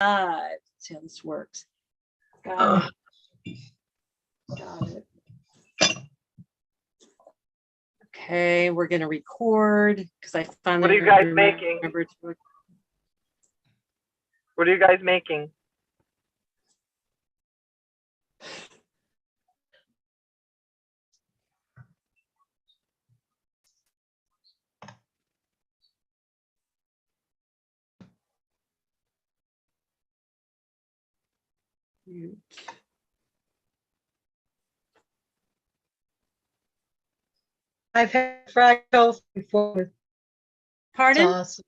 See how this works. Got it. Got it. Okay, we're going to record because I finally. What are you guys making? What are you guys making? I've had fried tofu before. Pardon? Awesome.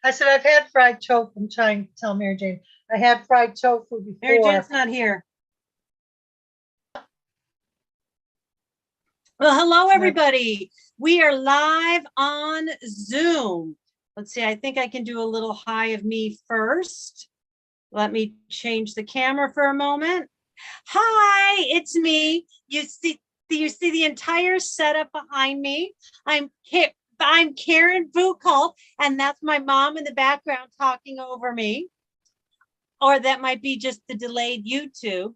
I said I've had fried tofu. I'm trying to tell Mary Jane. I had fried tofu before. Mary Jane's not here. Well, hello, everybody. We are live on Zoom. Let's see. I think I can do a little hi of me first. Let me change the camera for a moment. Hi, it's me. You see the entire setup behind me. I'm Karen Vukal, and that's my mom in the background talking over me. Or that might be just the delayed YouTube.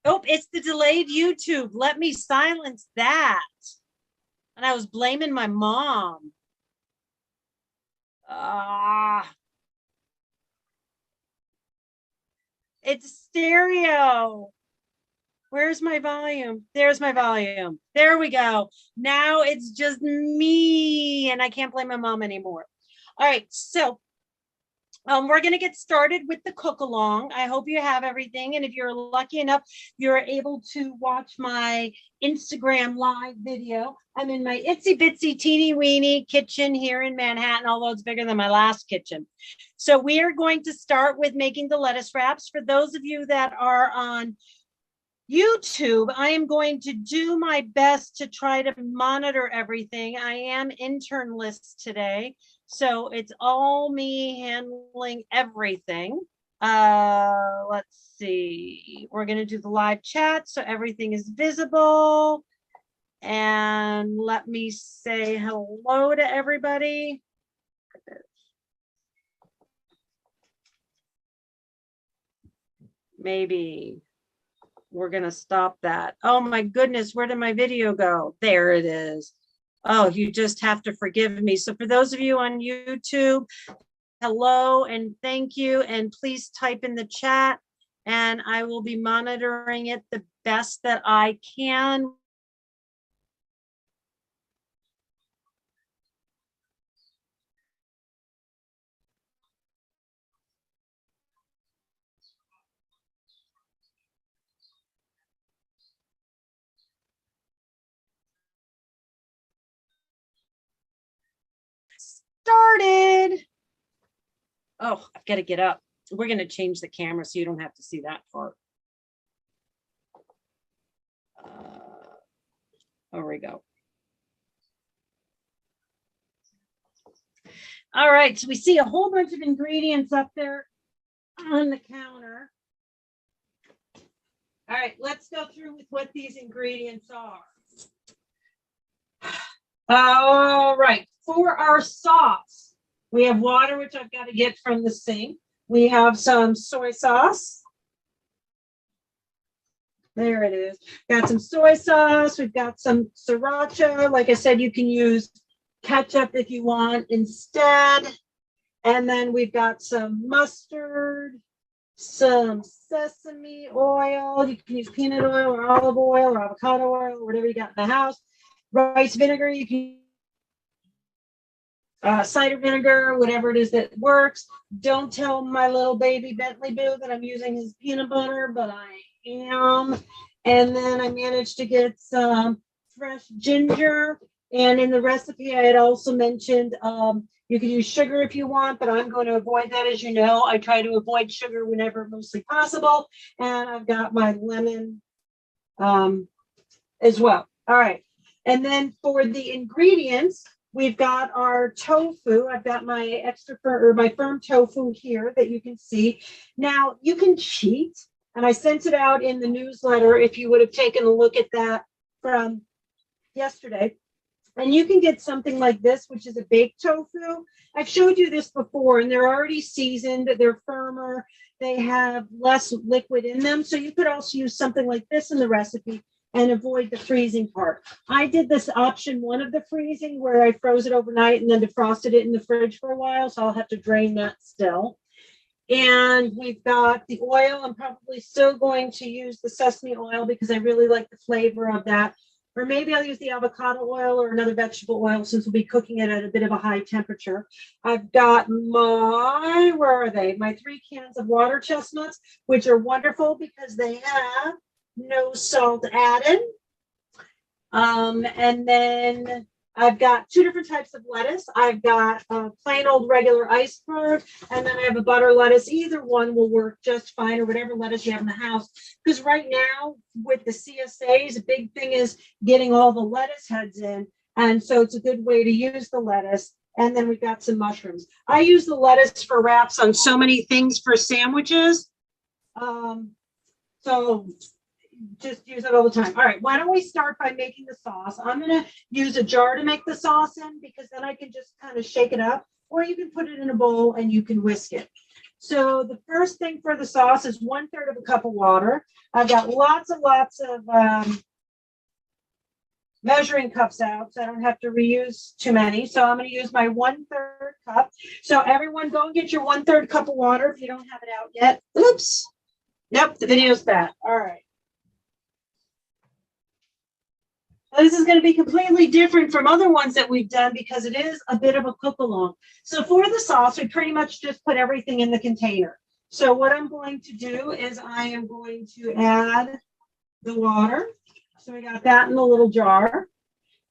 Oh, it's the delayed YouTube. Let me silence that. And I was blaming my mom. It's stereo. Where's my volume? There's my volume. There we go. Now it's just me, and I can't blame my mom anymore. All right, so we're going to get started with the cook along. I hope you have everything. And if you're lucky enough, you're able to watch my Instagram live video. I'm in my itsy bitsy teeny weeny kitchen here in Manhattan, although it's bigger than my last kitchen. So we are going to start with making the lettuce wraps. For those of you that are on YouTube, I am going to do my best to try to monitor everything. I am internless today, so it's all me handling everything. Let's see. We're going to do the live chat so everything is visible. And let me say hello to everybody. Maybe we're going to stop that. Oh my goodness, where did my video go? There it is. Oh, you just have to forgive me. So for those of you on YouTube, hello and thank you. And please type in the chat and I will be monitoring it the best that I can. Started. Oh, I've got to get up. We're going to change the camera so you don't have to see that part. There we go. All right, so we see a whole bunch of ingredients up there on the counter. All right, let's go through with what these ingredients are. All right, for our sauce, we have water, which I've got to get from the sink. We have some soy sauce. There it is. Got some soy sauce. We've got some sriracha. Like I said, you can use ketchup if you want instead. And then we've got some mustard, some sesame oil. You can use peanut oil or olive oil or avocado oil or whatever you got in the house. Rice vinegar, you can cider vinegar, whatever it is that works. Don't tell my little baby Bentley Boo that I'm using his peanut butter, but I am. And then I managed to get some fresh ginger. And in the recipe, I had also mentioned you can use sugar if you want, but I'm going to avoid that. As you know, I try to avoid sugar whenever mostly possible. And I've got my lemon as well. All right. And then for the ingredients, we've got our tofu. I've got my my firm tofu here that you can see. Now you can cheat, and I sent it out in the newsletter if you would have taken a look at that from yesterday. And you can get something like this, which is a baked tofu. I've showed you this before, and they're already seasoned. They're firmer. They have less liquid in them. So you could also use something like this in the recipe and avoid the freezing part. I did this option one of the freezing where I froze it overnight and then defrosted it in the fridge for a while. So I'll have to drain that still. And we've got the oil. I'm probably still going to use the sesame oil because I really like the flavor of that. Or maybe I'll use the avocado oil or another vegetable oil since we'll be cooking it at a bit of a high temperature. I've got where are they? My 3 cans of water chestnuts, which are wonderful because they have no salt added. And then I've got 2 different types of lettuce. I've got a plain old regular iceberg, and then I have a butter lettuce. Either one will work just fine, or whatever lettuce you have in the house. Because right now with the CSAs, a big thing is getting all the lettuce heads in. And so it's a good way to use the lettuce. And then we've got some mushrooms. I use the lettuce for wraps on so many things for sandwiches. So just use it all the time. All right, why don't we start by making the sauce? I'm going to use a jar to make the sauce in because then I can just kind of shake it up, or you can put it in a bowl and you can whisk it. So the first thing for the sauce is 1/3 of a cup of water. I've got lots of measuring cups out, so I don't have to reuse too many. So I'm going to use my 1/3 cup. So everyone go and get your 1/3 cup of water if you don't have it out yet. Oops. Nope, the video's bad. All right. This is going to be completely different from other ones that we've done because it is a bit of a cook along. So for the sauce, we pretty much just put everything in the container. So what I'm going to do is I am going to add the water. So we got that in the little jar.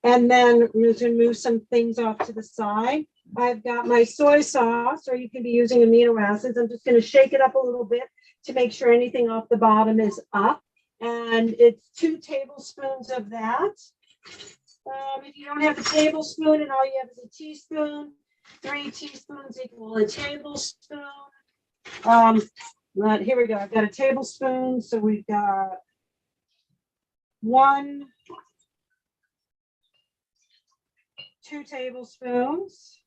And then I'm just going to move some things off to the side. I've got my soy sauce, or you can be using amino acids. I'm just going to shake it up a little bit to make sure anything off the bottom is up. And it's 2 tablespoons of that. If you don't have a tablespoon and all you have is a teaspoon, 3 teaspoons equal a tablespoon. Here we go. I've got a tablespoon. So we've got 2 tablespoons.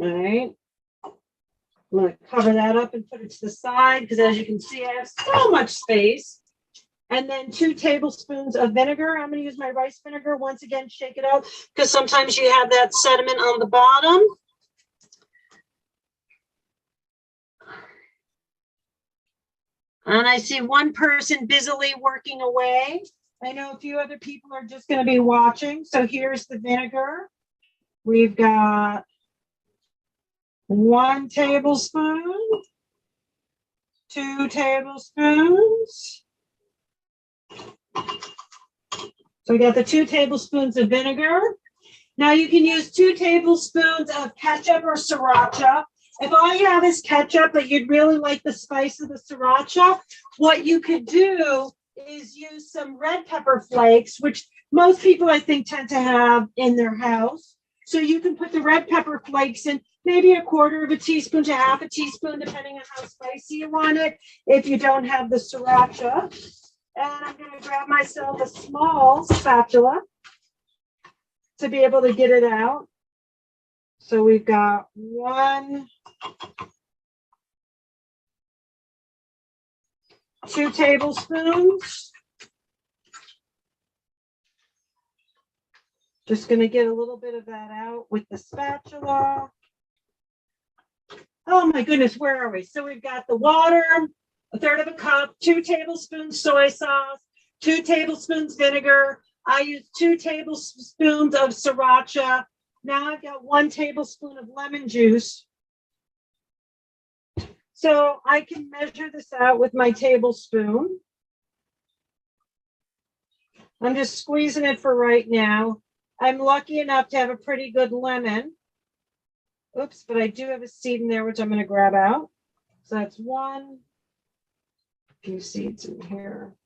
All right. I'm going to cover that up and put it to the side because as you can see, I have so much space. And then 2 tablespoons of vinegar. I'm going to use my rice vinegar. Once again, shake it out because sometimes you have that sediment on the bottom. And I see one person busily working away. I know a few other people are just going to be watching. So here's the vinegar. We've got 1 tablespoon, 2 tablespoons. So we got the 2 tablespoons of vinegar. Now you can use 2 tablespoons of ketchup or sriracha. If all you have is ketchup, but you'd really like the spice of the sriracha, what you could do is use some red pepper flakes, which most people I think tend to have in their house. So you can put the red pepper flakes in, maybe 1/4 teaspoon to 1/2 teaspoon, depending on how spicy you want it, if you don't have the sriracha. And I'm going to grab myself a small spatula to be able to get it out. So we've got 2 tablespoons. Just going to get a little bit of that out with the spatula. Oh my goodness, where are we? So we've got the water, 1/3 of a cup, 2 tablespoons soy sauce, 2 tablespoons vinegar. I use 2 tablespoons of sriracha. Now I've got 1 tablespoon of lemon juice. So I can measure this out with my tablespoon. I'm just squeezing it for right now. I'm lucky enough to have a pretty good lemon. Oops, but I do have a seed in there, which I'm going to grab out. So that's 1. A few seeds in here.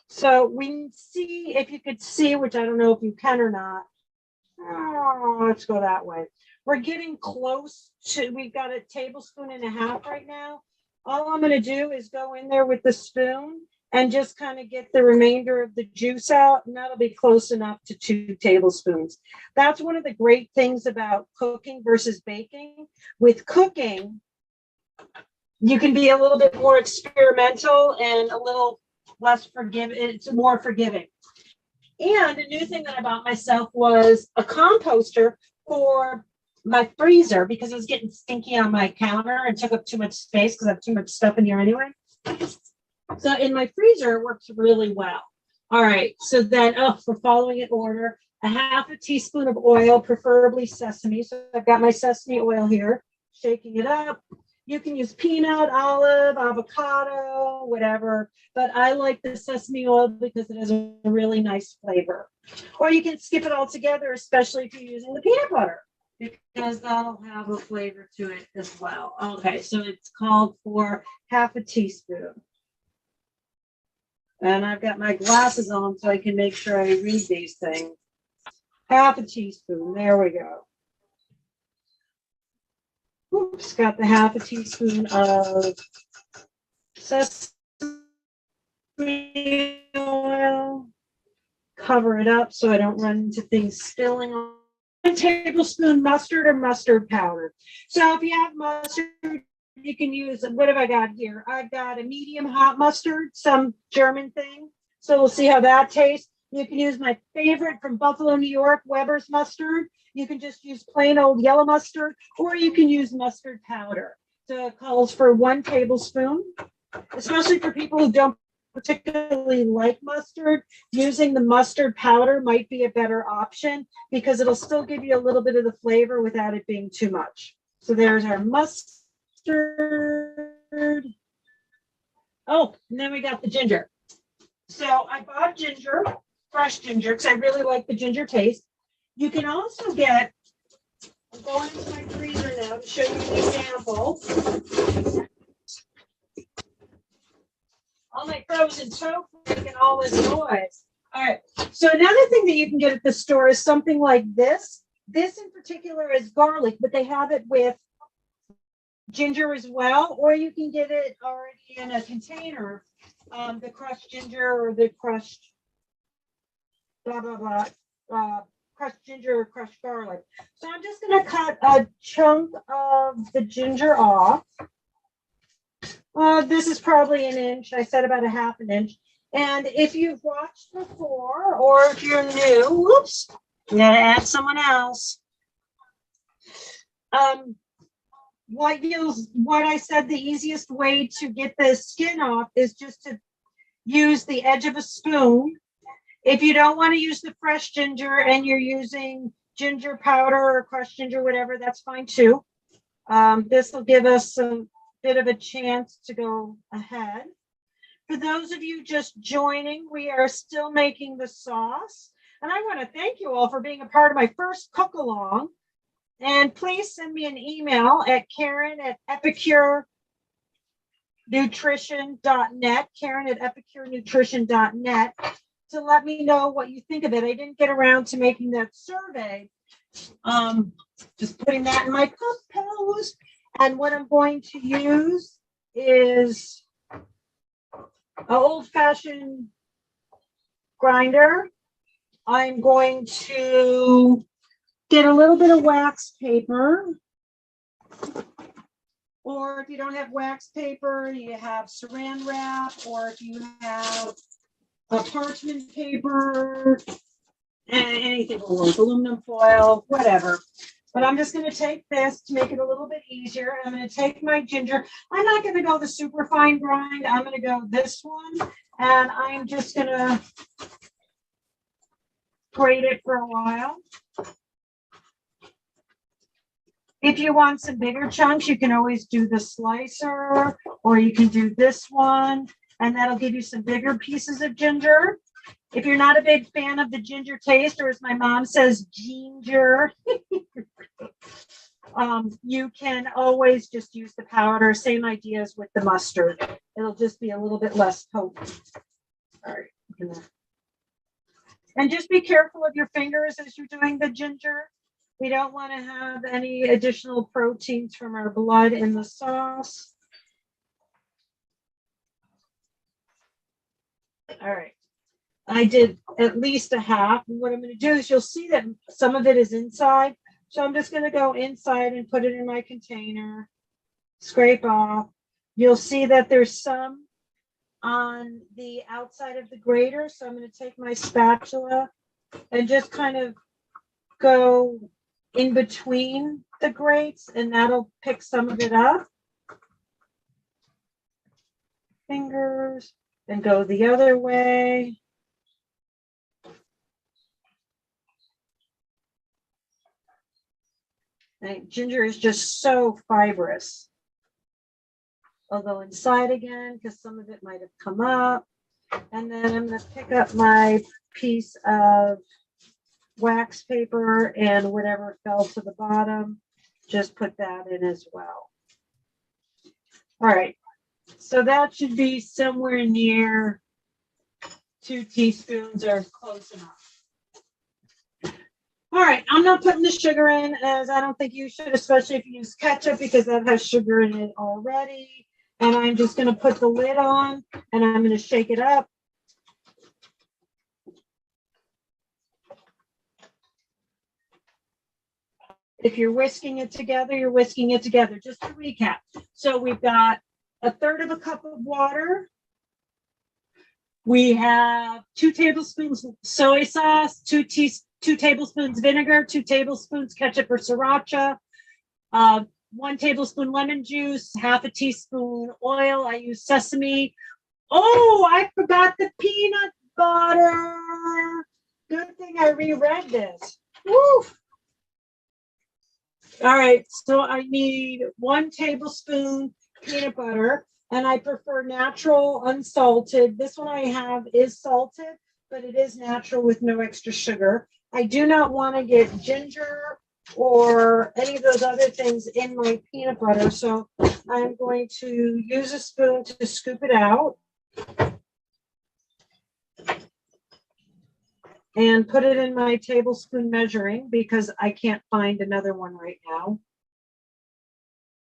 So we see, if you could see, which I don't know if you can or not. Oh, let's go that way. We're getting close to, we've got 1.5 tablespoons right now. All I'm gonna do is go in there with the spoon and just kind of get the remainder of the juice out, and that'll be close enough to 2 tablespoons. That's one of the great things about cooking versus baking. With cooking, you can be a little bit more experimental and a little less forgiving. It's more forgiving. And a new thing that I bought myself was a composter for my freezer because it was getting stinky on my counter and took up too much space because I have too much stuff in here anyway. So in my freezer, it works really well. All right. So then, we're following in order. A half a teaspoon of oil, preferably sesame. So I've got my sesame oil here, shaking it up. You can use peanut, olive, avocado, whatever. But I like the sesame oil because it has a really nice flavor. Or you can skip it altogether, especially if you're using the peanut butter, because that'll have a flavor to it as well. Okay, so it's called for half a teaspoon. And I've got my glasses on so I can make sure I read these things. Half a teaspoon. There we go. Oops, got the half a teaspoon of sesame oil. Cover it up so I don't run into things spilling on. 1 tablespoon mustard or mustard powder. So if you have mustard, you can use, what have I got here? I've got a medium hot mustard, some German thing. So we'll see how that tastes. You can use my favorite from Buffalo, New York, Weber's mustard. You can just use plain old yellow mustard, or you can use mustard powder. So it calls for 1 tablespoon, especially for people who don't particularly like mustard. Using the mustard powder might be a better option because it'll still give you a little bit of the flavor without it being too much. So there's our mustard. Oh, and then we got the ginger. So I bought ginger, fresh ginger, because I really like the ginger taste. You can also get, I'm going into my freezer now to show you an example. All my frozen tofu making all this noise. All right. So another thing that you can get at the store is something like this. This in particular is garlic, but they have it with ginger as well, or you can get it already in a container, the crushed ginger or the crushed blah, blah, blah, crushed ginger or crushed garlic. So I'm just going to cut a chunk of the ginger off. This is probably an inch. I said about a half an inch. And if you've watched before, or if you're new, whoops, I'm going to add someone else. What I said, the easiest way to get the skin off is just to use the edge of a spoon. If you don't want to use the fresh ginger and you're using ginger powder or crushed ginger, whatever, that's fine too. This will give us a bit of a chance to go ahead. For those of you just joining, we are still making the sauce. And I want to thank you all for being a part of my first cook along. And please send me an email at Karen@epicurenutrition.net, Karen@epicurenutrition.net, to let me know what you think of it. I didn't get around to making that survey. Just putting that in my compose. And what I'm going to use is an old-fashioned grinder. I'm going to get a little bit of wax paper. Or if you don't have wax paper, you have saran wrap, or if you have a parchment paper, anything will work, aluminum foil, whatever. But I'm just going to take this to make it a little bit easier. I'm going to take my ginger. I'm not going to go the super fine grind. I'm going to go this one. And I'm just going to grate it for a while. If you want some bigger chunks, you can always do the slicer, or you can do this one, and that'll give you some bigger pieces of ginger. If you're not a big fan of the ginger taste, or as my mom says, ginger, you can always just use the powder. Same idea as with the mustard. It'll just be a little bit less potent. All right. And just be careful of your fingers as you're doing the ginger. We don't want to have any additional proteins from our blood in the sauce. All right. I did at least a half. And what I'm going to do is you'll see that some of it is inside. So I'm just going to go inside and put it in my container, scrape off. You'll see that there's some on the outside of the grater. So I'm going to take my spatula and just kind of go in between the grates, and that'll pick some of it up. Fingers, and go the other way. And ginger is just so fibrous. I'll go inside again because some of it might have come up. And then I'm going to pick up my piece of wax paper and whatever fell to the bottom, just put that in as well. All right, so that should be somewhere near 2 teaspoons or close enough. All right, I'm not putting the sugar in, as I don't think you should, especially if you use ketchup, because that has sugar in it already. And I'm just going to put the lid on and I'm going to shake it up. If you're whisking it together, you're whisking it together. Just to recap. So we've got 1/3 of a cup of water. We have 2 tablespoons soy sauce, 2 tablespoons vinegar, 2 tablespoons ketchup or sriracha, 1 tablespoon lemon juice, 1/2 teaspoon oil. I use sesame. Oh, I forgot the peanut butter. Good thing I reread this. Woo! All right, so I need 1 tablespoon peanut butter, and I prefer natural unsalted. This one I have is salted, but it is natural with no extra sugar. I do not want to get ginger or any of those other things in my peanut butter, so I'm going to use a spoon to scoop it out and put it in my tablespoon measuring because I can't find another one right now.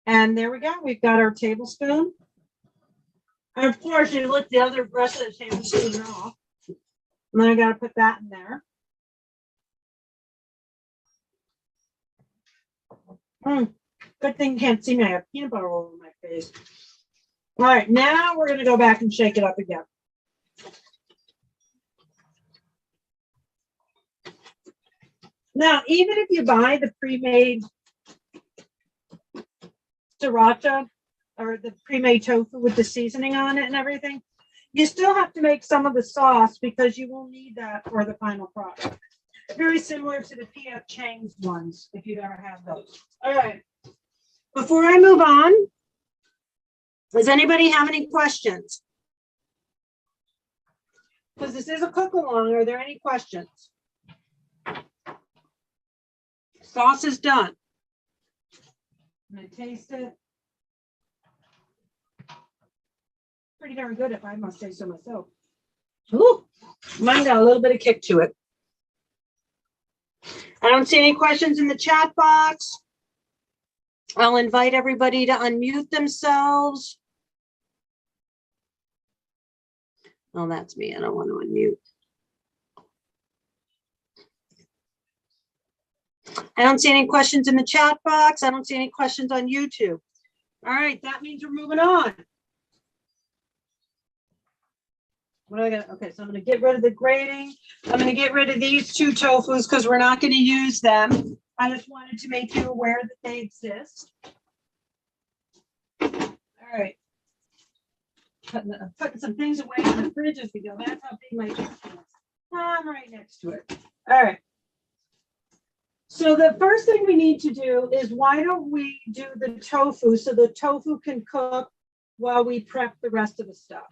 And there we go. We've got our tablespoon. And of course, you lift the other rest of the tablespoon off. And then I got to put that in there. Good thing you can't see me. I have peanut butter all over my face. All right, now we're going to go back and shake it up again. Now, even if you buy the pre-made sriracha or the pre-made tofu with the seasoning on it and everything, you still have to make some of the sauce because you will need that for the final product. Very similar to the P.F. Chang's ones, if you've ever had those. All right. Before I move on, does anybody have any questions? Because this is a cook-along. Are there any questions? Sauce is done. I'm going to taste it. Pretty darn good, if I must say so myself. Ooh, mine got a little bit of kick to it. I don't see any questions in the chat box. I'll invite everybody to unmute themselves. Oh, that's me. I don't want to unmute. I don't see any questions in the chat box. I don't see any questions on YouTube. All right, that means we're moving on. What do I got? Okay, so I'm going to get rid of the grating. I'm going to get rid of these 2 tofus because we're not going to use them. I just wanted to make you aware that they exist. All right. Putting some things away in the fridge as we go. That's how big my kitchen is. I'm right next to it. All right. So the first thing we need to do is, why don't we do the tofu so the tofu can cook while we prep the rest of the stuff.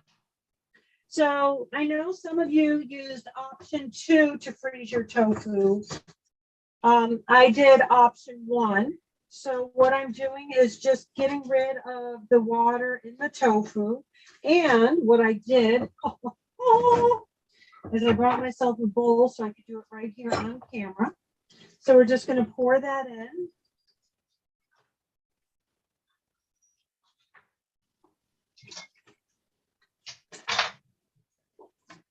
So I know some of you used option 2 to freeze your tofu. I did option 1. So what I'm doing is just getting rid of the water in the tofu. And what I did is I brought myself a bowl so I could do it right here on camera. So we're just going to pour that in.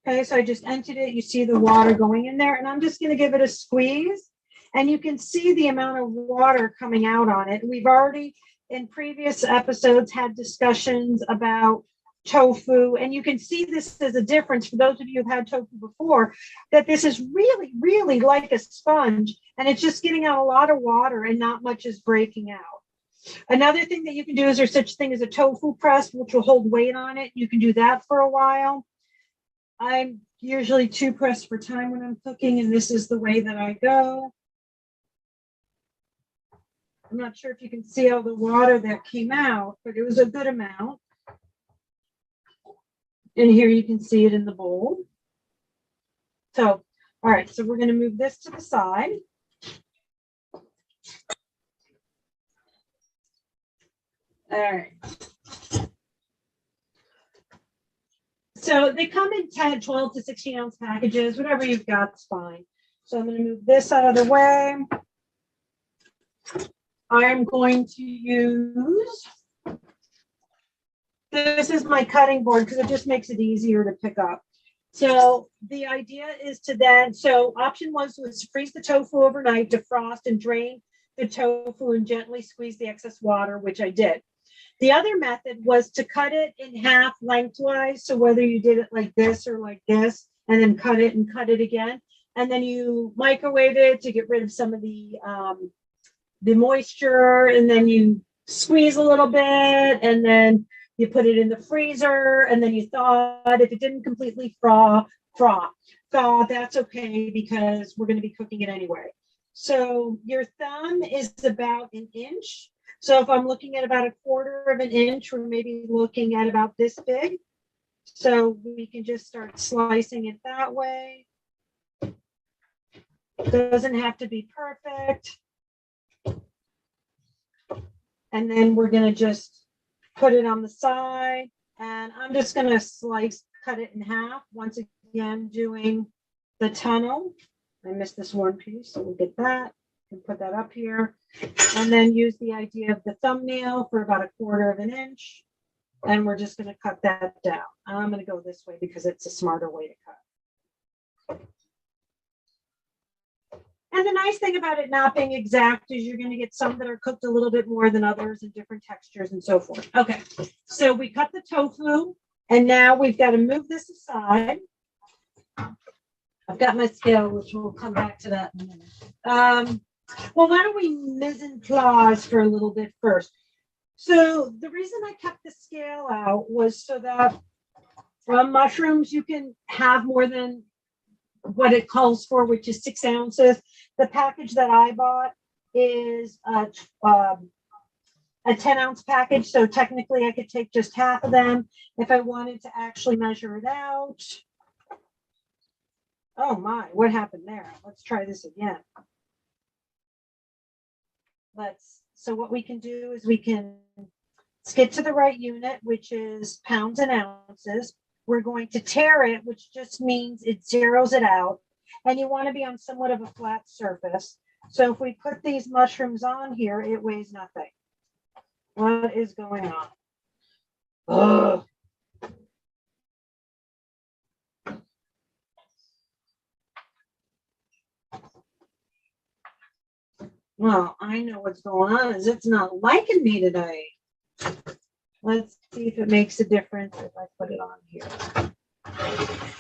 Okay, so I just emptied it. You see the water going in there, and I'm just going to give it a squeeze. And you can see the amount of water coming out on it. We've already, in previous episodes, had discussions about tofu, and you can see this as a difference for those of you who've had tofu before, that this is really, really like a sponge, and it's just getting out a lot of water and not much is breaking out. Another thing that you can do is there's such thing as a tofu press, which will hold weight on it. You can do that for a while. I'm usually too pressed for time when I'm cooking, and this is the way that I go. I'm not sure if you can see all the water that came out, but it was a good amount. And here you can see it in the bowl. So, all right, so we're going to move this to the side. All right. So they come in 10, 12 to 16 ounce packages, whatever you've got is fine. So I'm going to move this out of the way. I'm going to use, this is my cutting board because it just makes it easier to pick up. So the idea is to then, so option one was to freeze the tofu overnight, defrost and drain the tofu and gently squeeze the excess water, which I did. The other method was to cut it in half lengthwise. So whether you did it like this or like this, and then cut it and cut it again. And then you microwave it to get rid of some of the moisture. And then you squeeze a little bit, and then you put it in the freezer, and then you thaw it. If it didn't completely thaw, that's okay because we're going to be cooking it anyway. So your thumb is about an inch. So if I'm looking at about 1/4 of an inch, we're maybe looking at about this big. So we can just start slicing it that way. It doesn't have to be perfect. And then we're going to just put it on the side. And I'm just going to cut it in half. Once again, doing the tunnel. I missed this one piece, so we'll get that and put that up here. And then use the idea of the thumbnail for about 1/4 of an inch. And we're just going to cut that down. I'm going to go this way because it's a smarter way to cut. And the nice thing about it not being exact is you're going to get some that are cooked a little bit more than others and different textures and so forth. Okay, so we cut the tofu, and now we've got to move this aside. I've got my scale, which we'll come back to that in a minute. Well, why don't we mise en place for a little bit first? So the reason I kept the scale out was so that from mushrooms, you can have more than what it calls for, which is 6 ounces. The package that I bought is a 10-ounce package. So technically I could take just half of them if I wanted to actually measure it out. Oh my, what happened there? Let's try this again. So what we can do is we can get to the right unit, which is pounds and ounces. We're going to tare it, which just means it zeroes it out. And you want to be on somewhat of a flat surface. So if we put these mushrooms on here, it weighs nothing. What is going on? Ugh. Well, I know what's going on is it's not liking me today. Let's see if it makes a difference if I put it on here.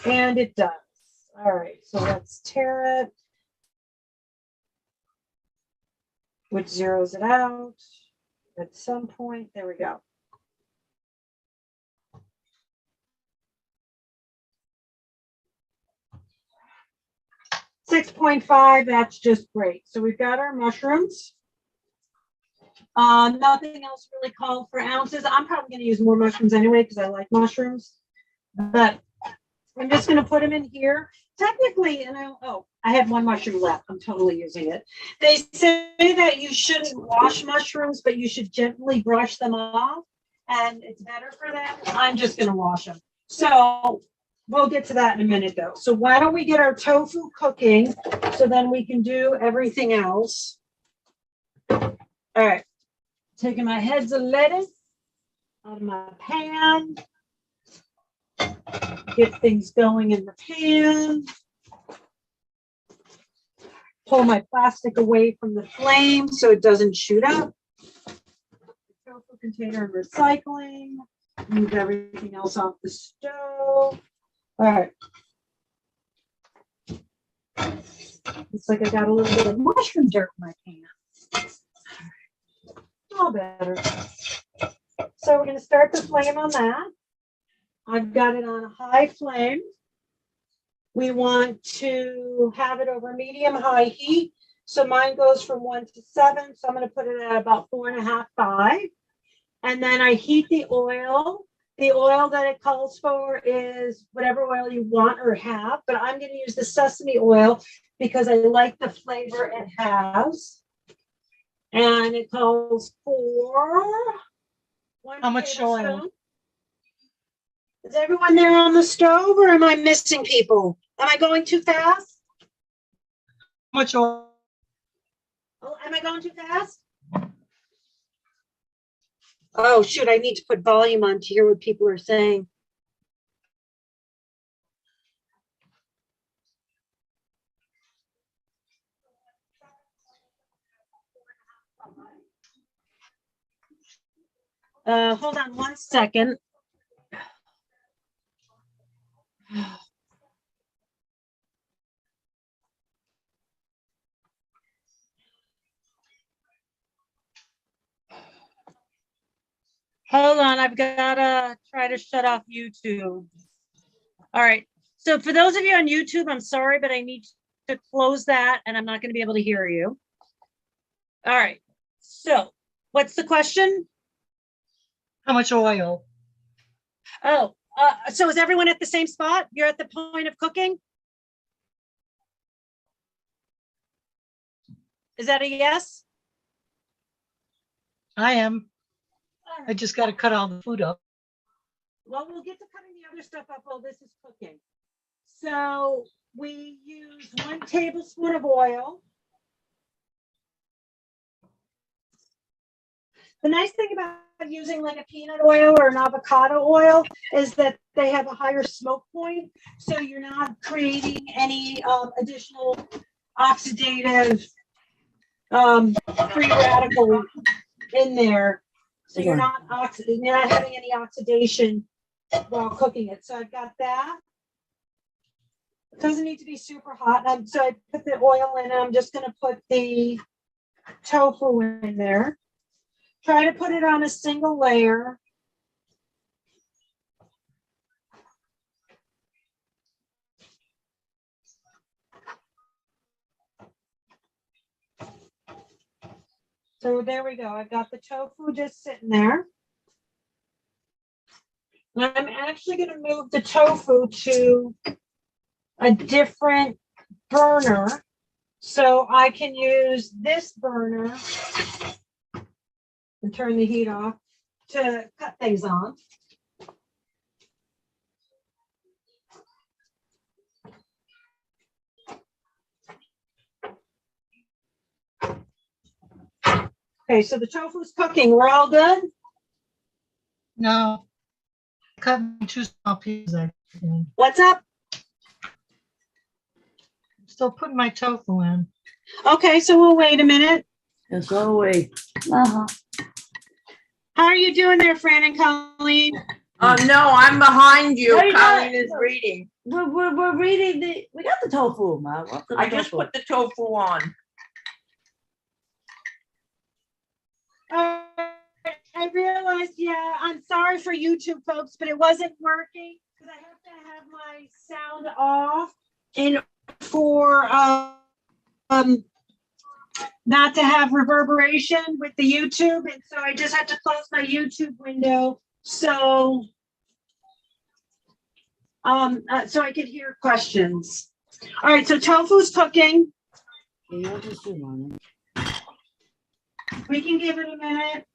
And it does. All right, so let's tear it, which zeroes it out at some point. There we go. .5, that's just great. So we've got our mushrooms. Nothing else really called for ounces. I'm probably going to use more mushrooms anyway because I like mushrooms. But I'm just going to put them in here. Technically, and I have one mushroom left. I'm totally using it. They say that you shouldn't wash mushrooms, but you should gently brush them off, and it's better for them. I'm just going to wash them. So we'll get to that in a minute, though. So why don't we get our tofu cooking so then we can do everything else. All right. Taking my heads of lettuce out of my pan. Get things going in the pan. Pull my plastic away from the flame so it doesn't shoot up. Tofu container and recycling. Move everything else off the stove. All right. Looks like I got a little bit of mushroom dirt in my pan. All better. So we're going to start the flame on that. I've got it on a high flame. We want to have it over medium-high heat. So mine goes from 1 to 7. So I'm going to put it at about 4.5, 5. And then I heat the oil. The oil that it calls for is whatever oil you want or have. But I'm going to use the sesame oil because I like the flavor it has. And it calls for 1 How much oil? tablespoon. Is everyone there on the stove or am I missing people? Am I going too fast? How much oil? Oh, am I going too fast? Oh, shoot, I need to put volume on to hear what people are saying. Hold on 1 second. Hold on, I've got to try to shut off YouTube. All right. So for those of you on YouTube, I'm sorry, but I need to close that and I'm not going to be able to hear you. All right. So what's the question? How much oil? Oh, so is everyone at the same spot? You're at the point of cooking? Is that a yes? I am. I just got to cut all the food up. Well, we'll get to cutting the other stuff up while this is cooking. So we use 1 tablespoon of oil. The nice thing about using like a peanut oil or an avocado oil is that they have a higher smoke point. So you're not creating any additional oxidative free radical in there. So you're not having any oxidation while cooking it. So I've got that. It doesn't need to be super hot. So I put the oil in and I'm just going to put the tofu in there. Try to put it on a single layer. So there we go. I've got the tofu just sitting there. And I'm actually going to move the tofu to a different burner so I can use this burner and turn the heat off to cut things on. Okay, so the tofu's cooking. We're all good? No. Cut in 2 small pieces, I think. What's up? Still putting my tofu in. Okay, so we'll wait a minute. Yes, I'll wait. Uh-huh. How are you doing there, Fran and Colleen? No, I'm behind you. No, you're not. Colleen is reading. We're reading we got the tofu, Ma. I just put the tofu on. I realized, yeah, I'm sorry for YouTube folks, but it wasn't working because I have to have my sound off in for not to have reverberation with the YouTube. And so I just had to close my YouTube window. So so I could hear questions. All right, so tofu's cooking. Yeah, you'll just do one. We can give it a minute.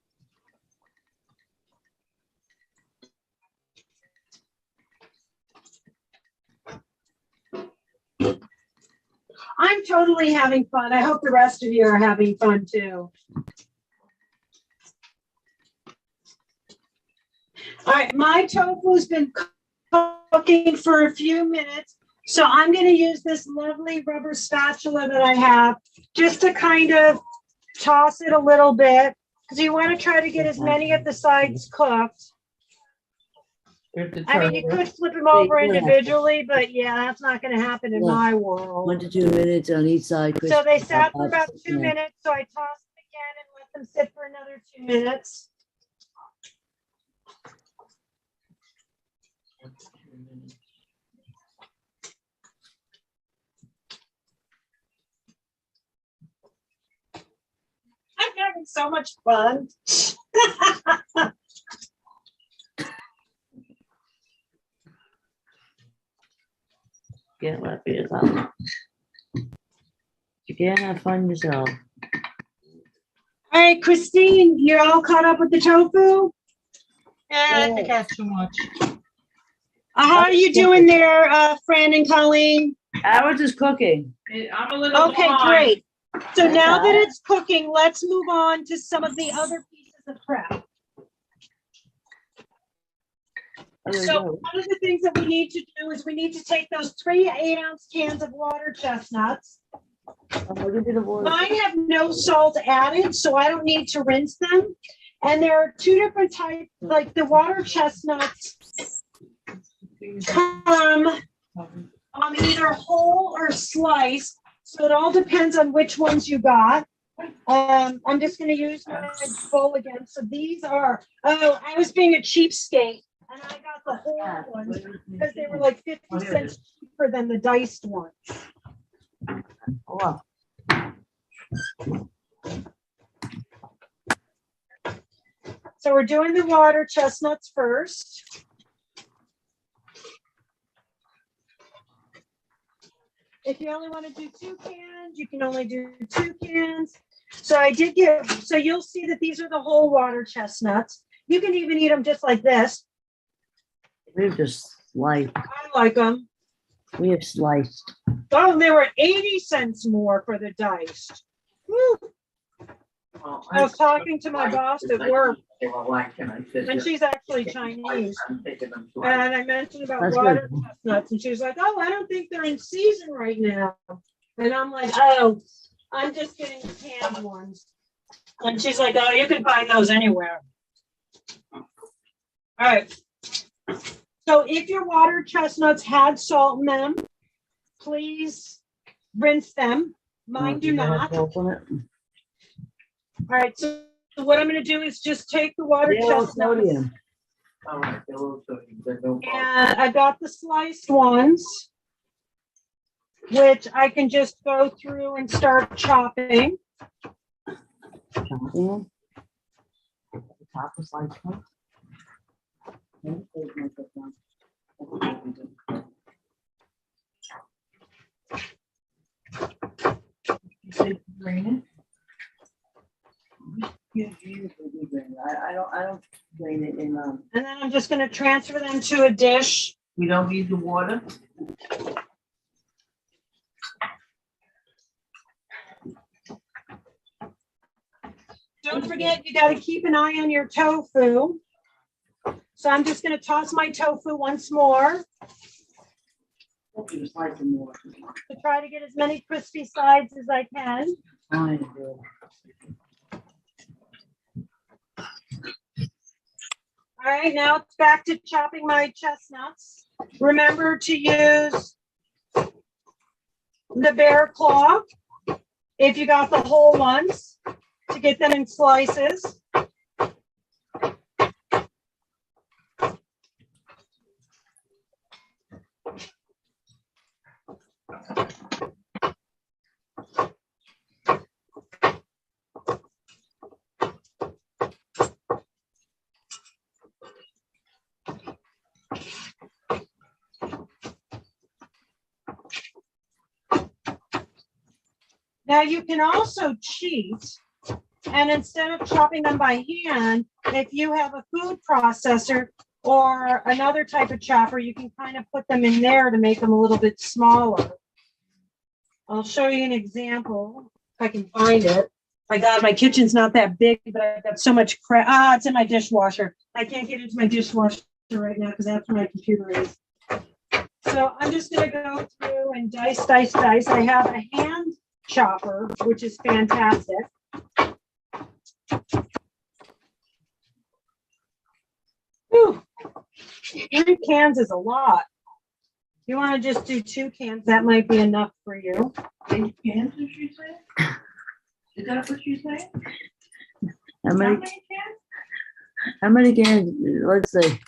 I'm totally having fun. I hope the rest of you are having fun too. All right, my tofu's been cooking for a few minutes. So I'm going to use this lovely rubber spatula that I have just to kind of toss it a little bit because you want to try to get as many of the sides cooked. I mean, you could flip them over individually, but yeah, that's not going to happen in my world. 1 to 2 minutes on each side. So they crispy. sat for about 2 minutes, so I tossed them again and let them sit for another 2 minutes. I'm having so much fun. Can't laugh at yourself. You can't have fun yourself. All right, Christine, you're all caught up with the tofu? I think I have too much. How are you doing there, Fran and Colleen? I was just cooking. I'm a little Okay, behind. great. So now that it's cooking, let's move on to some of the other pieces of prep. So one of the things that we need to do is we need to take those 3 8-ounce cans of water chestnuts. Mine have no salt added, so I don't need to rinse them. And there are 2 different types, like the water chestnuts come either whole or sliced. So it all depends on which ones you got. I'm just going to use my bowl again. So these are, oh, I was being a cheapskate. And I got the whole ones because they were like 50 cents cheaper than the diced ones. Oh, So we're doing the water chestnuts first. If you only want to do 2 cans, you can only do 2 cans. So I did get, so you'll see that these are the whole water chestnuts. You can even eat them just like this. we've just sliced. I like them. We have sliced. Oh, they were 80 cents more for the diced. Woo. Well, I was talking to my boss at work, They were like, and I said, and she's actually Chinese. I'm taking them to And I mentioned about That's water good. chestnuts, and she was like, "Oh, I don't think they're in season right now." And I'm like, "Oh, I'm just getting the canned ones." And she's like, "Oh, you can find those anywhere." All right. So if your water chestnuts had salt in them, please rinse them. Mine do not. All right. So what I'm going to do is just take the water chestnuts. Sodium. All right, they're also, they're no problem. And I got the sliced ones, which I can just go through and start chopping. Chopping. Top is like that. I don't drain it in, And then I'm just going to transfer them to a dish. We don't need the water? Don't forget, you got to keep an eye on your tofu. So I'm just going to toss my tofu once more just like them more. to try to get as many crispy sides as I can. Fine, good. All right, now it's back to chopping my chestnuts. Remember to use the bear claw if you got the whole ones to get them in slices. Now you can also cheat, and instead of chopping them by hand, if you have a food processor or another type of chopper, you can kind of put them in there to make them a little bit smaller. I'll show you an example if I can find it. My God, my kitchen's not that big, but I've got so much crap. It's in my dishwasher. I can't get into my dishwasher right now because that's where my computer is. So I'm just gonna go through and dice, dice, dice. I have a hand chopper, which is fantastic. Whew. 3 cans is a lot. You want to just do 2 cans, that might be enough for you. 8 cans, did she say? Is that what she said? How How many, many cans? how many cans, let's see.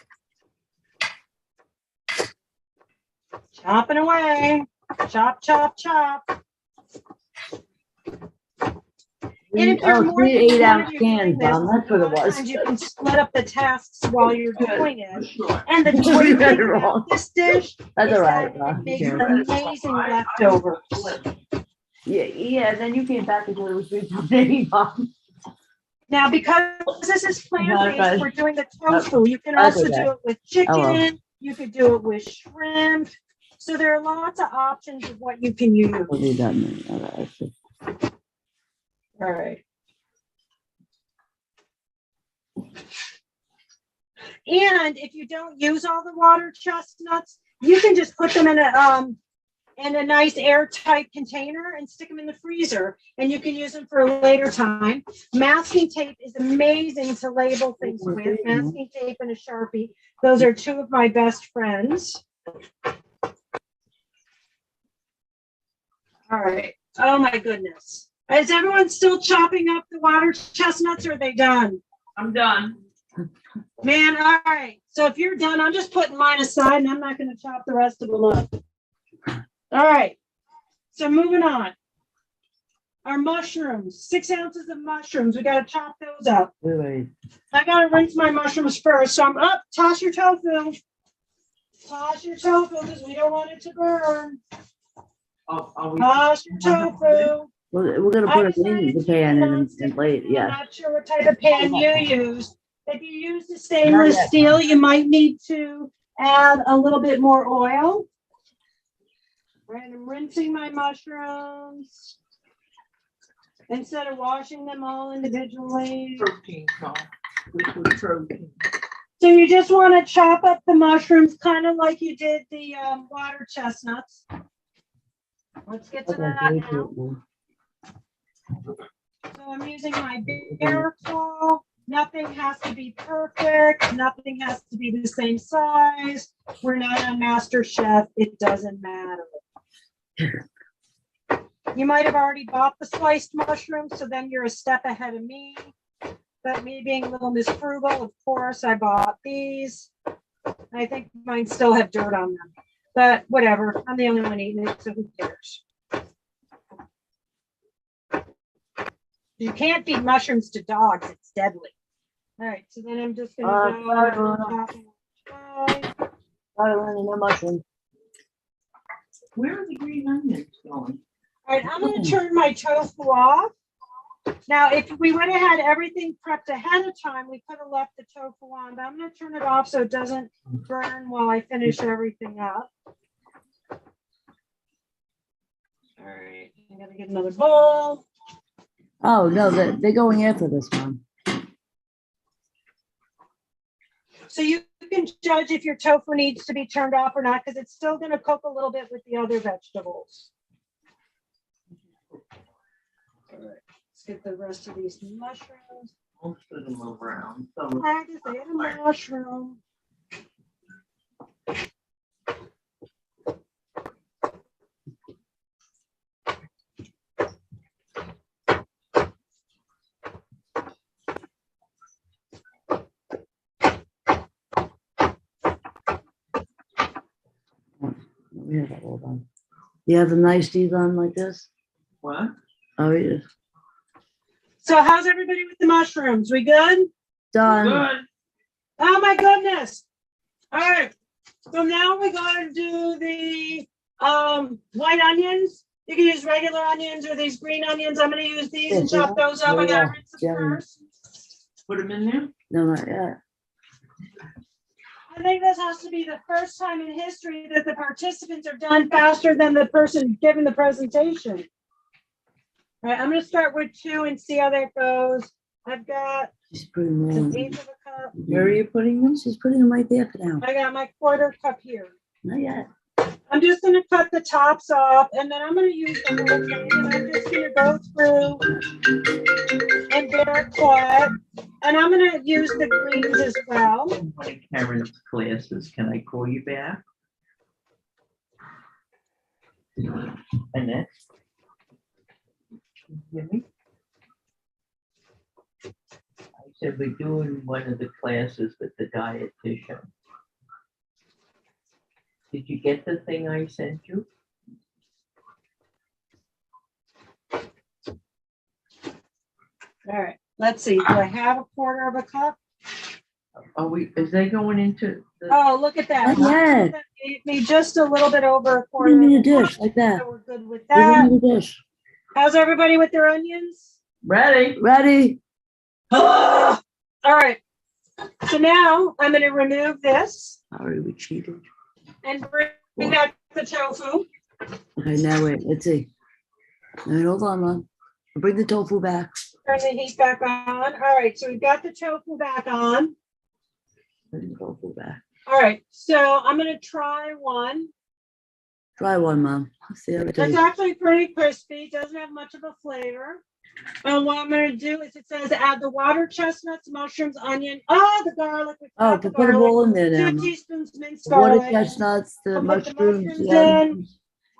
Chopping away. Chop, chop, chop. And if you're Oh, more 3 than 8-ounce one of you cans, doing this, Bob, that's what a it lot of was. times you can split up the tasks while you're doing For it. sure. And the You great read thing it about wrong. this dish That's is all right, that Bob. it makes Yeah. amazing leftovers. Yeah, and then you came back and told it was 3.8, Bob. Now, because this is plant-based, Okay. we're doing the tofu. You can That's also okay. do it with Oh, well. chicken. You could do it with shrimp. So there are lots of options of what you can use. We'll do that in a minute. Okay, let's see. All right. And if you don't use all the water chestnuts, you can just put them in a nice airtight container and stick them in the freezer, and you can use them for a later time. Masking tape is amazing to label things with. Masking tape and a Sharpie. Those are 2 of my best friends. All right. Oh my goodness. Is everyone still chopping up the water chestnuts, or are they done? I'm done. Man, all right. So if you're done, I'm just putting mine aside and I'm not going to chop the rest of them up. All right. So moving on. Our mushrooms, 6 ounces of mushrooms. We got to chop those up. Wait. I got to rinse my mushrooms first. So I'm up. Toss your tofu. Toss your tofu because we don't want it to burn. Are we? Toss your tofu. We're gonna I put it decided in the to do pan and nonstick. plate, I'm yeah. not sure what type of pan you use. If you use the stainless Not yet. steel, you might need to add a little bit more oil. Right, I'm rinsing my mushrooms instead of washing them all individually. Protein, Tom. This was protein. So you just want to chop up the mushrooms kind of like you did the water chestnuts. Let's get to Okay, that very now. good. So I'm using my bear claw. Nothing has to be perfect. Nothing has to be the same size. We're not on Master Chef. It doesn't matter. You might have already bought the sliced mushrooms, so then you're a step ahead of me. But me being a little Miss Frugal, of course, I bought these. I think mine still have dirt on them. But whatever, I'm the only one eating it, so who cares? You can't feed mushrooms to dogs, it's deadly. All right, so then I'm just gonna go. No mushroom. Where are the green onions going? All right, I'm gonna turn my tofu off. Now, if we would have had everything prepped ahead of time, we could have left the tofu on, but I'm gonna turn it off so it doesn't burn while I finish everything up. All right, I'm gonna get another bowl. Oh, no, they're going after this one. So you can judge if your tofu needs to be turned off or not, because it's still gonna cook a little bit with the other vegetables. All right, let's get the rest of these mushrooms. Most of them are brown. So I just ate a mushroom. We have that all done. You have the niceties on like this? what? Oh, yeah. So how's everybody with the mushrooms? We good? Done. Good. Oh my goodness. All right. So now we're going to do the white onions. You can use regular onions or these green onions. I'm going to use these and chop those up. I got to rinse them Yeah. first. Put them in there? No, not yet. I think this has to be the first time in history that the participants are done faster than the person giving the presentation. All right, I'm going to start with 2 and see how that goes. I've got She's putting them an on. 1/8 of a cup. Where are you putting them? She's putting them right there for now. I got my 1/4 cup here. Not yet. All I'm just gonna cut the tops off and then I'm gonna use the whole thing and I'm just gonna go through and bear cut. And I'm gonna use the greens as well. My Karen's classes, can I call you back? Annette? Can you hear me? I said we're doing one of the classes with the dietitian. Did you get the thing I sent you? All right, let's see. Do I have a quarter of a cup? Are we, is they going into the? Oh, look at that. Not yet. That gave me just a little bit over a Put quarter. them in of the a cup, dish like that. so we're good with Put 'em that. in the dish. How's everybody with their onions? Ready? Ready? All right. So now I'm going to remove this Sorry, we cheated. and bring out the tofu. Okay, now wait, let's see. All right, hold on, Mom. Bring the tofu back. Turn the heat back on. All right, so we've got the tofu back on. Bring the tofu back. All right, so I'm going to try one. Try one, Mom. Let's see how it It's tastes. actually pretty crispy. Doesn't have much of a flavor. And what I'm going to do is it says add the water chestnuts, mushrooms, onion. Oh, the garlic. We Oh, forgot the put them garlic. all in there now, 2 Mom. teaspoons minced The water garlic. chestnuts, the I'll put the mushrooms. mushrooms Yeah. in.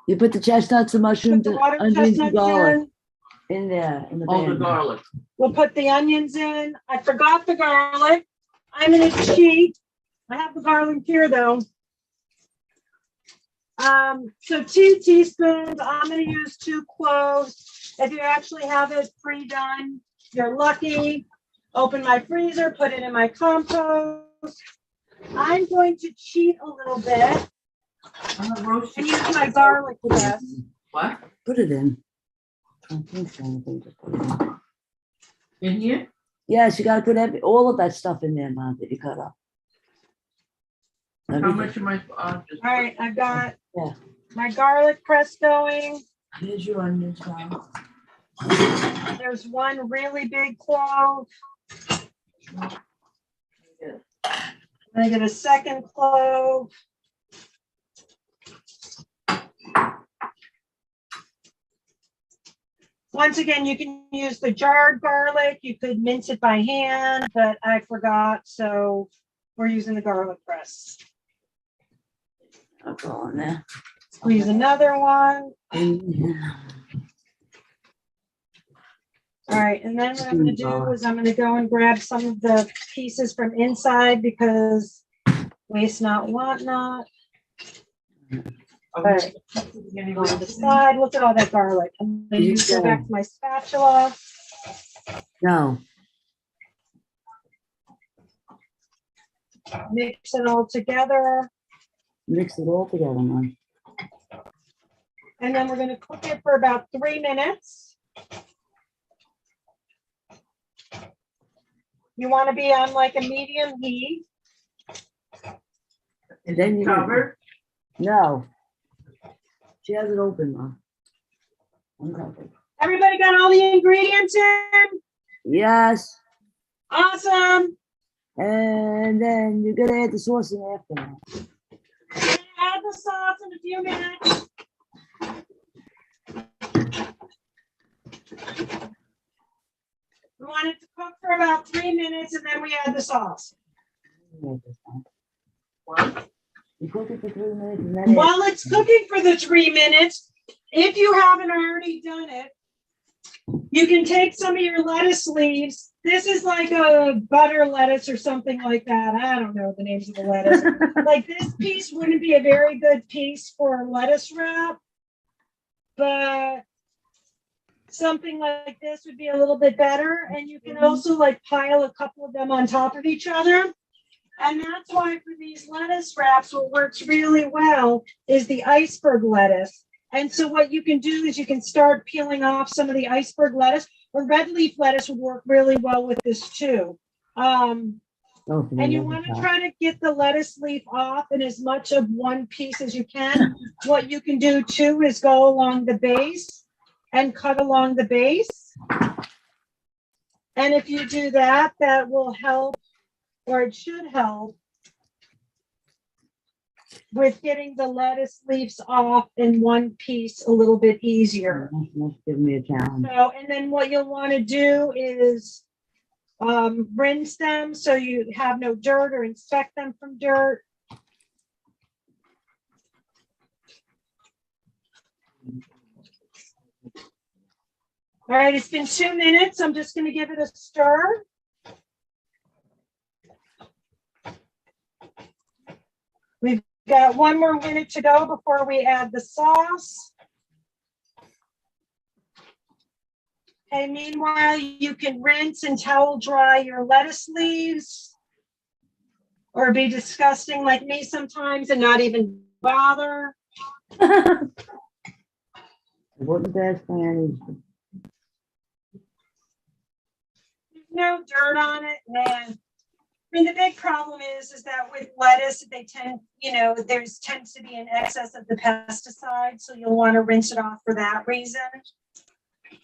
You put the chestnuts, the Put mushrooms, the the water onions, and chestnuts garlic in. in there. In the All the pan. garlic. We'll put the onions in. I forgot the garlic. I'm going to cheat. I have the garlic here though. So 2 teaspoons. I'm going to use 2 cloves. If you actually have it pre-done, you're lucky. Open my freezer, put it in my compost. I'm going to cheat a little bit and use my garlic press. What? Put it in. I think so. I think just put it in. In here? Yes, you gotta put all of that stuff in there, Mom, that you cut up. How Everything. much am I? Just All right, I've got Yeah. my garlic press going. Here's your onions, Mom. There's 1 really big clove. I get a 2nd clove. Once again, you can use the jarred garlic. You could mince it by hand, but I forgot, so we're using the garlic press. That's all in there. Squeeze another one. Yeah. All right, and then what I'm gonna do is I'm gonna go and grab some of the pieces from inside because waste not, want not. All right, on the side, look at all that garlic. I'm gonna go back to my spatula. No, Mix it all together, mix it all together, Mom. and then we're gonna cook it for about 3 minutes. You wanna be on like a medium heat. Is Then it you- covered? No. She has it open, Mom. Uncovered. Everybody got all the ingredients in? Yes, Awesome. and then you're gonna add the sauce in after that. Add the sauce in a few minutes. We want it to cook for about 3 minutes and then we add the sauce. What? You cook it for 3 minutes and then. While it's cooking for the 3 minutes, if you haven't already done it, you can take some of your lettuce leaves. This is like a butter lettuce or something like that. I don't know the names of the lettuce. Like this piece wouldn't be a very good piece for a lettuce wrap, but something like this would be a little bit better. And you can also like pile a couple of them on top of each other. And that's why for these lettuce wraps, what works really well is the iceberg lettuce. And so what you can do is you can start peeling off some of the iceberg lettuce, or red leaf lettuce would work really well with this too. And you want to try to get the lettuce leaf off in as much of one piece as you can. What you can do too is go along the base and cut along the base. And if you do that, that will help, or it should help with getting the lettuce leaves off in one piece a little bit easier. That's giving me a challenge. So, and then what you'll want to do is rinse them so you have no dirt or inspect them from dirt. All right, it's been 2 minutes. I'm just going to give it a stir. We've got 1 more minute to go before we add the sauce. Okay, meanwhile, you can rinse and towel dry your lettuce leaves or be disgusting like me sometimes and not even bother. What the best plan is. No dirt on it. And I mean, the big problem is that with lettuce, they tend, there's tends to be an excess of the pesticide. So you'll want to rinse it off for that reason.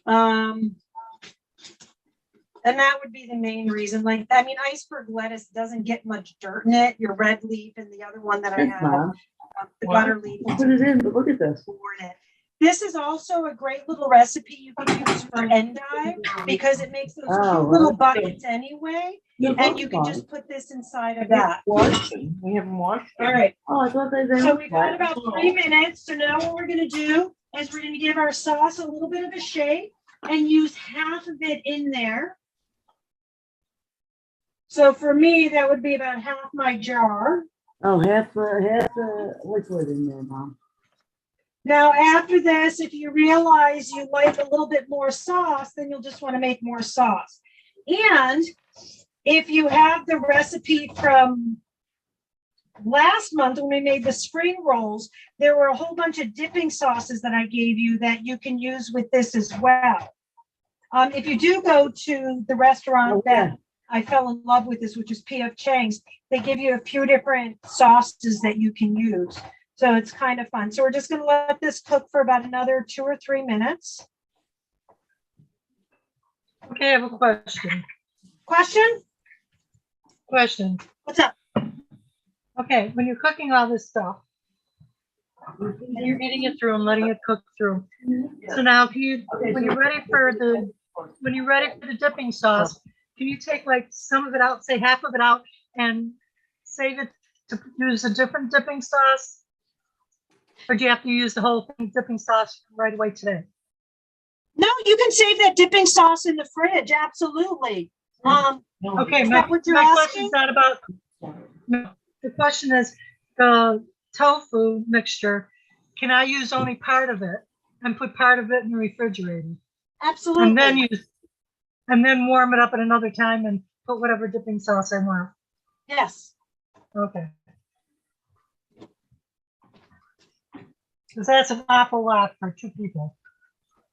And that would be the main reason. Like, I mean, iceberg lettuce doesn't get much dirt in it. Your red leaf and the other one that I Yes, have, Mom. the butter leaf. Put it in, but look at this. This is also a great little recipe you can use for endive because it makes those cute little buckets anyway. And you can just put this inside of that. We haven't washed. All right. Oh, I thought they So we've got about 3 minutes. So now what we're going to do is we're going to give our sauce a little bit of a shake and use half of it in there. So for me, that would be about half my jar. Oh, half the liquid in there, Mom. Now, after this, if you realize you like a little bit more sauce, then you'll just want to make more sauce. And if you have the recipe from last month when we made the spring rolls, there were a whole bunch of dipping sauces that I gave you that you can use with this as well. If you do go to the restaurant that I fell in love with this, which is P.F. Chang's, they give you a few different sauces that you can use. So it's kind of fun. So we're just going to let this cook for about another 2 or 3 minutes. Okay, I have a question. Question? What's up? Okay, when you're cooking all this stuff, and you're getting it through and letting it cook through. So now can you, when you're ready for the dipping sauce, can you take like some of it out, say half of it out, and save it to use a different dipping sauce? Or do you have to use the whole thing, dipping sauce right away today? No, you can save that dipping sauce in the fridge. Absolutely. Okay, Is my that what you're question's asking? not about, no, the question is the tofu mixture. Can I use only part of it and put part of it in the refrigerator? Absolutely. And then warm it up at another time and put whatever dipping sauce I want. Yes. Okay. Because that's an awful lot for 2 people.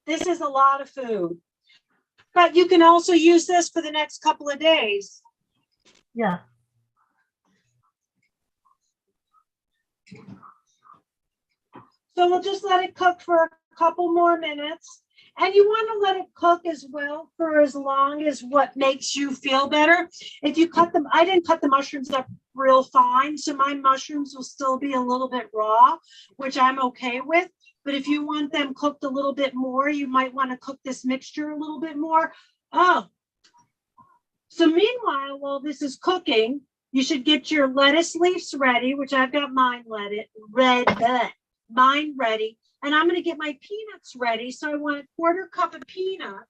This is a lot of food. But you can also use this for the next couple of days. Yeah. So we'll just let it cook for a couple more minutes. And you want to let it cook as well for as long as what makes you feel better. If you cut them, I didn't cut the mushrooms up real fine, so my mushrooms will still be a little bit raw, which I'm okay with. But if you want them cooked a little bit more, you might want to cook this mixture a little bit more. Oh, so meanwhile, while this is cooking, you should get your lettuce leaves ready, which I've got mine ready. And I'm going to get my peanuts ready. So I want a 1/4 cup of peanuts.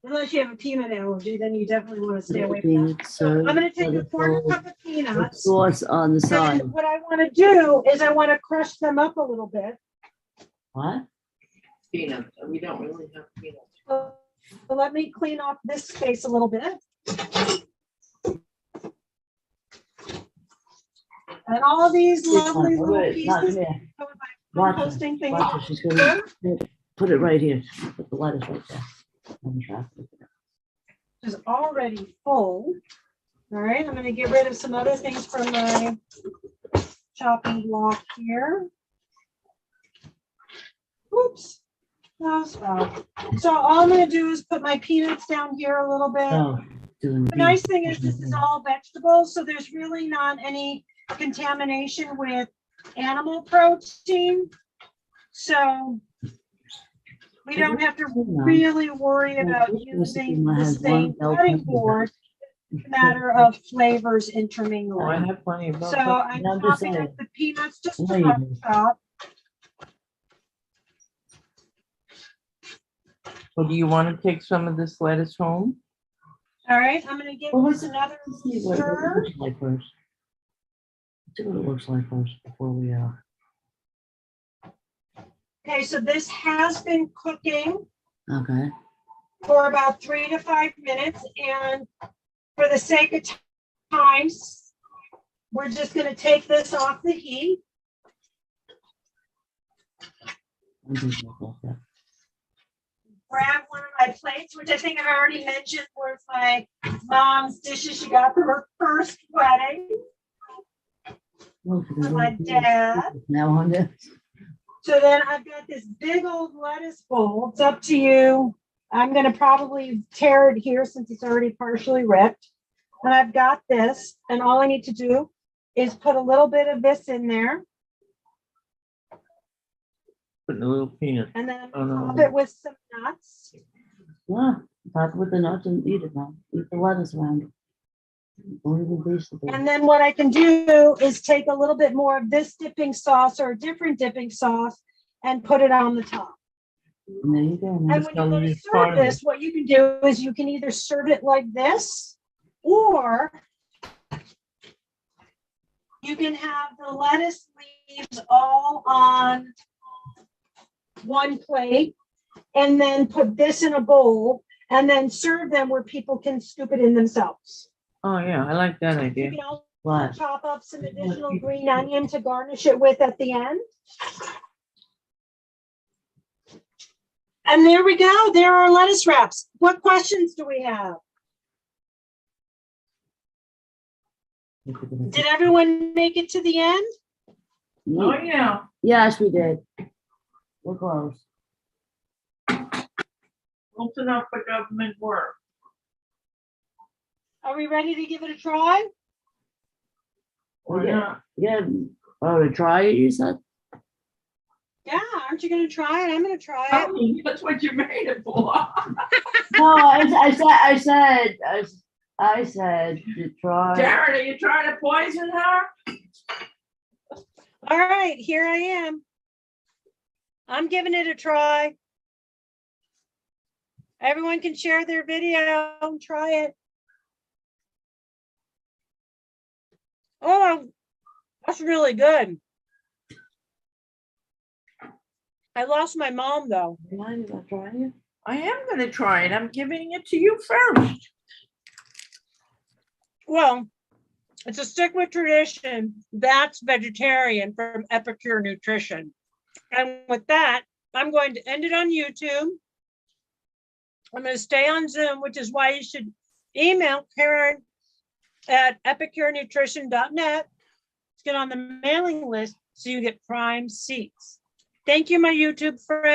Unless you have a peanut allergy, then you definitely want to stay away from that. So I'm going to take a 1/4 cup of peanuts. Sauce on the side. And what I want to do is I want to crush them up a little bit. What? Peanuts. We don't really have peanuts. So let me clean off this space a little bit. And all these lovely little pieces. Composting things. She's gonna put it right here. Put the lettuce right there. Is already full. All right, I'm going to get rid of some other things from my chopping block here. Oops. No, stop. So all I'm going to do is put my peanuts down here a little bit. Oh, The nice thing is this is all vegetables, so there's really not any contamination with animal protein. So we don't have to really worry about using the same cutting board. It's a matter of flavors Oh, I intermingling. have plenty of. So I'm I'm just chopping saying. up the peanuts just I know to you rough do. chop. Well, do you want to take some of this lettuce home? All right, I'm gonna give Well, this another Let's see what it stir. looks like first. Let's see what it looks like first before we, Okay, so this has been cooking okay. for about 3 to 5 minutes, and for the sake of time, we're just gonna take this off the heat. I'm just gonna go with that. Grab one of my plates, which I think I already mentioned was my mom's dishes she got for her first wedding Oh, so for there's my only dad. now on this. So then I've got this big old lettuce bowl. It's up to you. I'm gonna probably tear it here since it's already partially ripped. And I've got this, and all I need to do is put a little bit of this in there, Putting a little peanut. and then Oh, no. top it with some nuts. Yeah, top with the nuts and eat it now. Eat the lettuce around it. Don't even taste the And then what I can do is take a little bit more of this dipping sauce or a different dipping sauce and put it on the top. And there you go. And man. when you go to use serve parsley. this, what you can do is you can either serve it like this, or you can have the lettuce leaves all on one plate and then put this in a bowl and then serve them where people can scoop it in themselves. Oh, yeah, I like that You idea. can also What? chop up some additional green onion to garnish it with at the end. And there we go. There are lettuce wraps. What questions do we have? Did everyone make it to the end? Oh, yeah. Yes, we did. We're close. Close enough for government work. Are we ready to give it a try? Or Yeah. not? Yeah. Oh, to try it, you said? Yeah, aren't you gonna try it? I'm gonna try it. Oh, that's what you made it for. No, I said to try. Darren, are you trying to poison her? All right, here I am. I'm giving it a try. Everyone can share their video and try it. Oh, that's really good. I lost my mom though. Mind if I try it? I am gonna try it. I'm giving it to you first. Well, it's a stick with tradition. That's vegetarian from Epicure Nutrition. And with that, I'm going to end it on YouTube. I'm going to stay on Zoom, which is why you should email Karen at epicurenutrition.net to get on the mailing list so you get prime seats. Thank you, my YouTube friends.